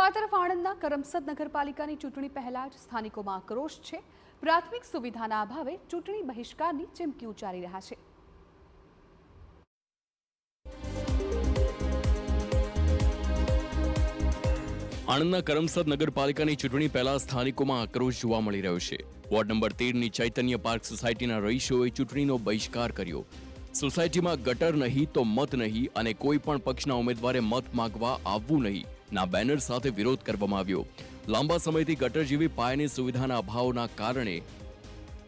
આ તરફ આણંદના કરમસદ નગરપાલિકાની ચૂંટણી પહેલા જ સ્થાનિકોમાં આક્રોશ છે। પ્રાથમિક સુવિધાના અભાવે ચૂંટણી બહિષ્કારની ચીમકી ઉચ્ચારી રહ્યા છે। આણંદના કરમસદ નગરપાલિકાની ચૂંટણી પહેલા સ્થાનિકોમાં આક્રોશ જોવા મળી રહ્યો છે। વોર્ડ નંબર 13ની ચૈતન્ય પાર્ક સોસાયટીના રહીશોએ ચૂંટણીનો બહિષ્કાર કર્યો। સોસાયટીમાં ગટર નહીં તો મત નહીં અને કોઈ પણ પક્ષના ઉમેદવારે મત માંગવા આવવું નહીં ના બેનર સાથે વિરોધ કરવામાં આવ્યો। લાંબા સમયથી ગટર જેવી પાયાની સુવિધાના અભાવના કારણે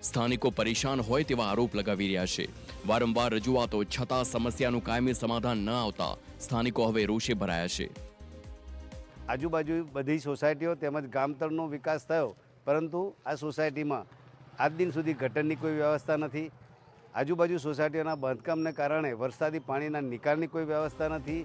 સ્થાનિકો પરેશાન હોય તેવા આરોપ લગાવી રહ્યા છે। વારંવાર રજૂઆતો છતાં સમસ્યાનું કાયમી સમાધાન ન આવતા સ્થાનિકો હવે રોષે ભરાયા છે। આજુબાજુ બધી સોસાયટીઓ તેમજ ગામતળનો વિકાસ થયો, પરંતુ આ સોસાયટીમાં આજ દિન સુધી ગટરની કોઈ વ્યવસ્થા નથી। આજુબાજુ સોસાયટીઓના બાંધકામને કારણે વરસાદી પાણીના નિકાલની કોઈ વ્યવસ્થા નથી।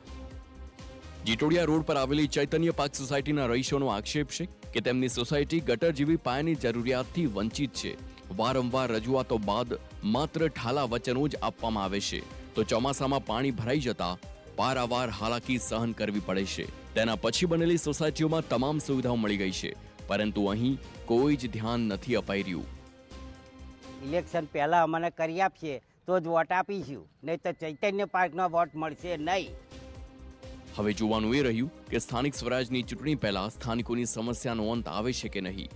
જીટોડિયા રોડ પર આવેલી ચૈતન્ય પાર્ક સોસાયટીના રહીશોનો આક્ષેપ છે કે તેમની સોસાયટી ગટર જેવી પાયાની જરૂરિયાતથી વંચિત છે। વારંવાર રજૂઆતો બાદ માત્ર ઠાલા વચનો જ આપવામાં આવે છે, તો ચોમાસામાં પાણી ભરાઈ જતા પારાવાર હાલાકી સહન કરવી પડે છે। તેના પછી બનેલી સોસાયટીઓમાં તમામ સુવિધાઓ મળી ગઈ છે, પરંતુ અહીં કોઈ જ ધ્યાન નથી અપાઈ રહ્યું। ઇલેક્શન પહેલાં અમને કરી આપશે તો જ વોટ આપીશું, નહીં તો ચૈતન્ય પાર્કનો વોટ મળશે નહીં। હવે જોવાનું એ રહ્યું કે સ્થાનિક સ્વરાજની ચૂંટણી પહેલા સ્થાનિકોની સમસ્યાનો અંત આવે છે કે નહીં।